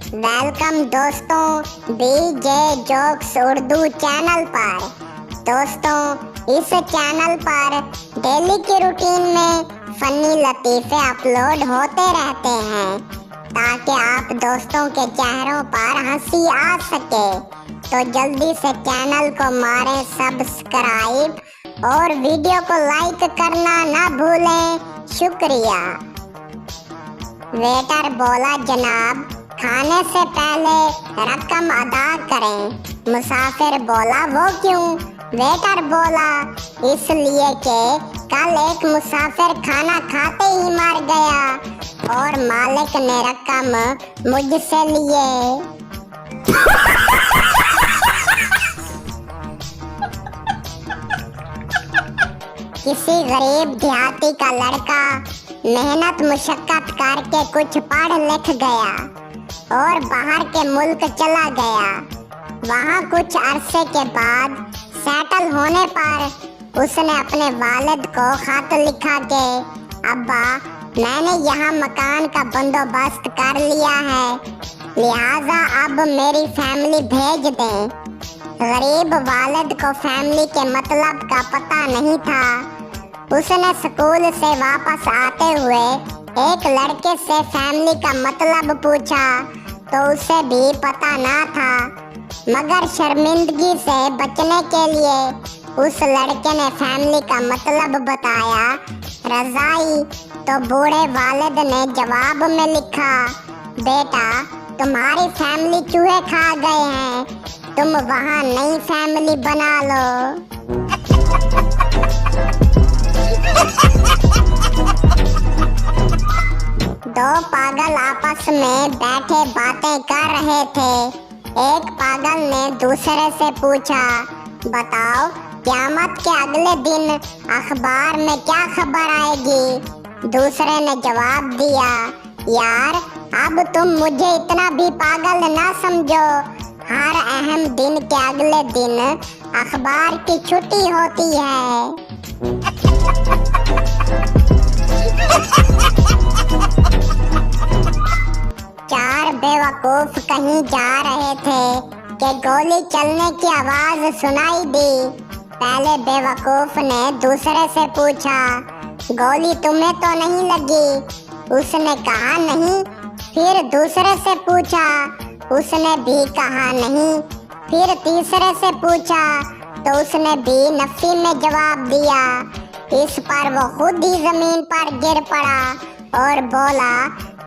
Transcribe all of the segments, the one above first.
Welcome दोस्तों बीजे jokes Urdu channel पर। दोस्तों इस चैनल पर डेली की रूटीन में फनी लतीफ़े अपलोड होते रहते हैं ताकि आप दोस्तों के चेहरों पर हंसी आ सके। तो जल्दी से चैनल को मारें सब्सक्राइब और वीडियो को लाइक करना ना भूलें। शुक्रिया। वेटर बोला, जनाब खाने से पहले रकम अदा करें। मुसाफिर बोला, वो क्यों? वेटर बोला, इसलिए कि कल एक मुसाफिर खाना खाते ही मर गया और मालिक ने रकम मुझसे लिए। किसी गरीब देहाती का लड़का मेहनत मुशक्कत करके कुछ पढ़ लिख गया और बाहर के मुल्क चला गया। वहाँ कुछ अरसे के बाद सेटल होने पर उसने अपने वालिद को खत लिखा कि अब्बा, मैंने यहाँ मकान का बंदोबस्त कर लिया है, लिहाजा अब मेरी फैमिली भेज दें। गरीब वालिद को फैमिली के मतलब का पता नहीं था। उसने स्कूल से वापस आते हुए एक लड़के से फैमिली का मतलब पूछा तो उसे भी पता ना था, मगर शर्मिंदगी से बचने के लिए उस लड़के ने फैमिली का मतलब बताया, रज़ाई। तो बूढ़े वालिद ने जवाब में लिखा, बेटा तुम्हारी फैमिली चूहे खा गए हैं, तुम वहाँ नई फैमिली बना लो। दो पागल आपस में बैठे बातें कर रहे थे। एक पागल ने दूसरे से पूछा, बताओ क़यामत के अगले दिन अखबार में क्या खबर आएगी? दूसरे ने जवाब दिया, यार अब तुम मुझे इतना भी पागल ना समझो, हर अहम दिन के अगले दिन अखबार की छुट्टी होती है। चार बेवकूफ कहीं जा रहे थे कि गोली चलने की आवाज सुनाई दी। पहले बेवकूफ ने दूसरे से पूछा, गोली तुम्हें तो नहीं लगी? उसने कहा नहीं। फिर दूसरे से पूछा, उसने भी कहा नहीं। फिर तीसरे से पूछा तो उसने भी नफी में जवाब दिया। इस पर वो खुद ही जमीन पर गिर पड़ा और बोला,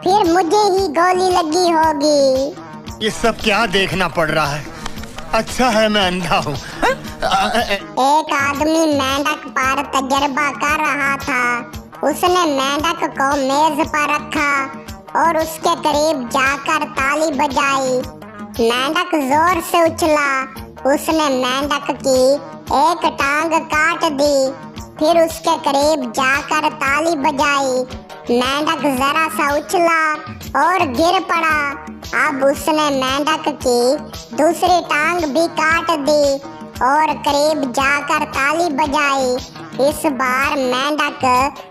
फिर मुझे ही गोली लगी होगी। ये सब क्या देखना पड़ रहा है? अच्छा है मैं अंधा हूँ। एक आदमी मेंढक पर तजर्बा कर रहा था। उसने मेंढक को मेज पर रखा और उसके करीब जाकर ताली बजाई। मेंढक जोर से उछला। उसने मेंढक की एक टांग काट दी। फिर उसके करीब जाकर ताली बजाई। मेंढक जरा सा उछला और गिर पड़ा। अब उसने मेंढक की दूसरी टांग भी काट दी और करीब जाकर ताली बजाई। इस बार मेंढक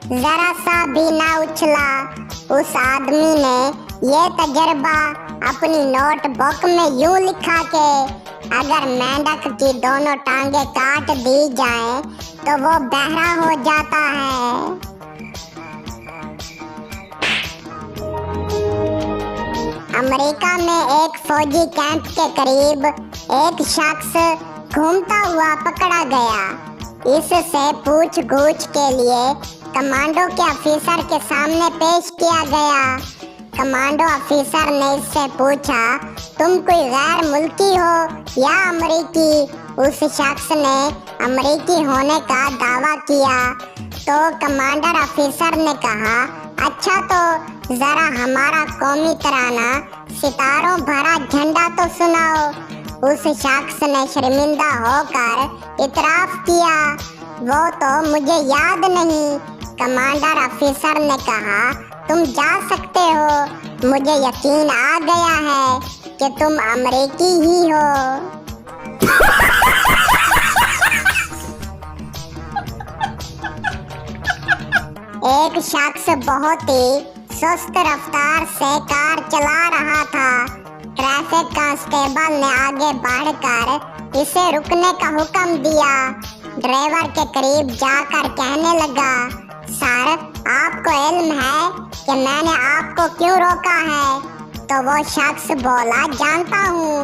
जरा सा भी ना उछला। उस आदमी ने ये तजर्बा अपनी नोटबुक में यूं लिखा कि अगर मेंढक की दोनों टांगें काट दी जाएं तो वो बहरा हो जाता है। अमेरिका में एक फौजी कैंप के करीब एक शख्स घूमता हुआ पकड़ा गया। इससे पूछ गूछ के लिए कमांडो के अफसर के सामने पेश किया गया। कमांडो अफसर ने इससे पूछा, तुम कोई गैर मुल्की हो या अमेरिकी? उस शख्स ने अमेरिकी होने का दावा किया। तो कमांडर अफसर ने कहा, अच्छा तो जरा हमारा कौमी तराना सितारों भरा झंडा तो सुनाओ। उस शख्स ने शर्मिंदा होकर इतराफ किया, वो तो मुझे याद नहीं। कमांडर अफसर ने कहा, तुम जा सकते हो, मुझे यकीन आ गया है कि तुम अमेरिकी ही हो। एक शख्स बहुत ही सुस्त रफ्तार से कार चला रहा था। कांस्टेबल ने आगे बढ़कर इसे रुकने का हुक्म दिया। ड्राइवर के करीब जाकर कहने लगा, सर आपको इल्म है कि मैंने आपको क्यों रोका है? तो वो शख्स बोला, जानता हूँ,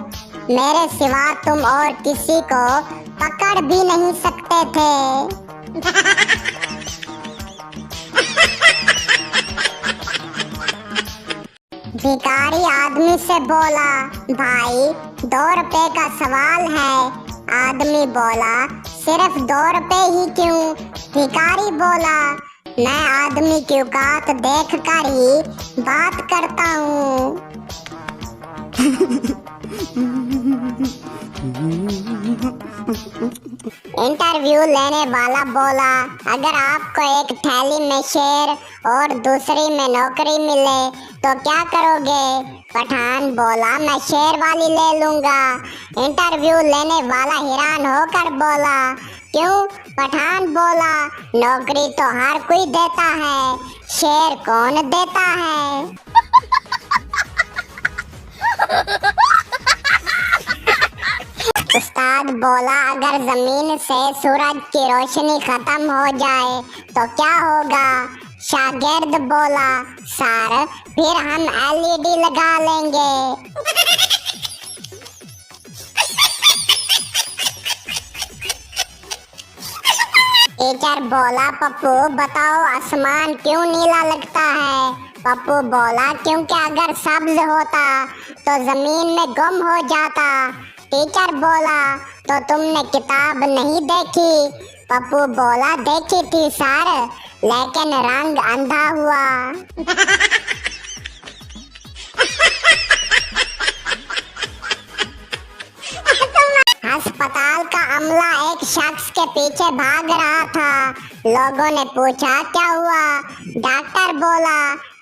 मेरे सिवा तुम और किसी को पकड़ भी नहीं सकते थे। भिखारी आदमी से बोला, भाई 2 रुपए का सवाल है। आदमी बोला, सिर्फ 2 रुपए ही क्यों? भिखारी बोला, मैं आदमी की औकात देख कर ही बात करता हूँ। इंटरव्यू लेने वाला बोला, अगर आपको एक थैली में शेर और दूसरी में नौकरी मिले तो क्या करोगे? पठान बोला, मैं शेर वाली ले लूंगा। इंटरव्यू लेने वाला हैरान होकर बोला, क्यों? पठान बोला, नौकरी तो हर कोई देता है, शेर कौन देता है? उस्ताद बोला, अगर जमीन से सूरज की रोशनी खत्म हो जाए तो क्या होगा? शागिर्द बोला, सर फिर हम LED लगा लेंगे। टीचर बोला, पप्पू बताओ आसमान क्यों नीला लगता है? पप्पू बोला, क्योंकि अगर सब्ज होता तो जमीन में गुम हो जाता। टीचर बोला, तो तुमने किताब नहीं देखी? पप्पू बोला, देखी थी सर, लेकिन रंग अंधा हुआ। अस्पताल का अमला एक शख्स के पीछे भाग रहा था। लोगों ने पूछा, क्या हुआ? डॉक्टर बोला,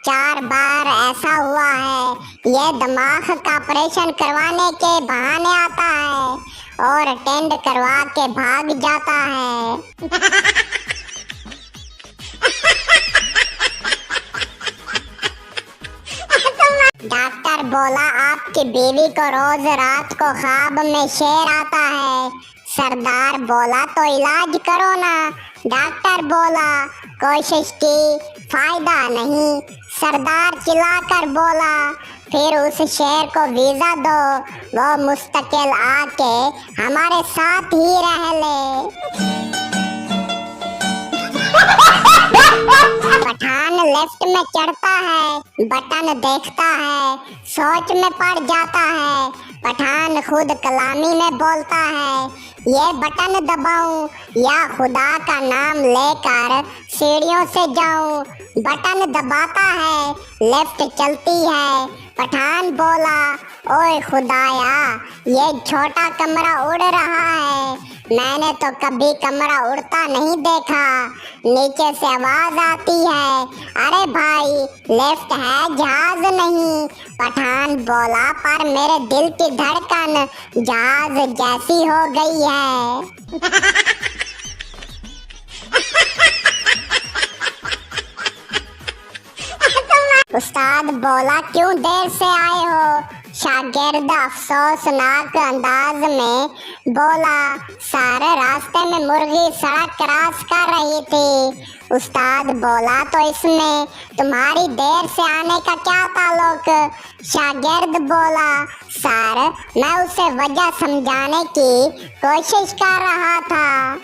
4 बार ऐसा हुआ है। ये दिमाग का ऑपरेशन करवाने के बहाने आता है और टेंड करवा के भाग जाता है। डॉक्टर बोला, आपकी बीवी को रोज रात को ख्वाब में शेर आता है। सरदार बोला, तो इलाज करो ना। डॉक्टर बोला, कोशिश की, फायदा नहीं। सरदार चिल्लाकर बोला, फिर उस शेर को वीजा दो, वो मुस्तकिल आके हमारे साथ ही रह ले। पठान लेफ्ट में चढ़ता है, बटन देखता है, सोच में पड़ जाता है। पठान खुद कलामी में बोलता है, ये बटन दबाऊं या खुदा का नाम लेकर सीढ़ियों से जाऊं? बटन दबाता है, लेफ्ट चलती है। पठान बोला, ओए खुदाया, ये छोटा कमरा उड़ रहा है। मैंने तो कभी कमरा उड़ता नहीं देखा। नीचे से आवाज आती है, अरे भाई लेफ्ट है, जहाज नहीं। पठान बोला, पर मेरे दिल की धड़कन जहाज जैसी हो गई है। उस्ताद बोला, क्यों देर से आए हो? शागिर्द अफसोसनाक अंदाज में बोला, सारे रास्ते में मुर्गी सड़क क्रॉस कर रही थी। उस्ताद बोला, तो इसमें तुम्हारी देर से आने का क्या ताल्लुक? शागिर्द बोला, सर मैं उसे वजह समझाने की कोशिश कर रहा था।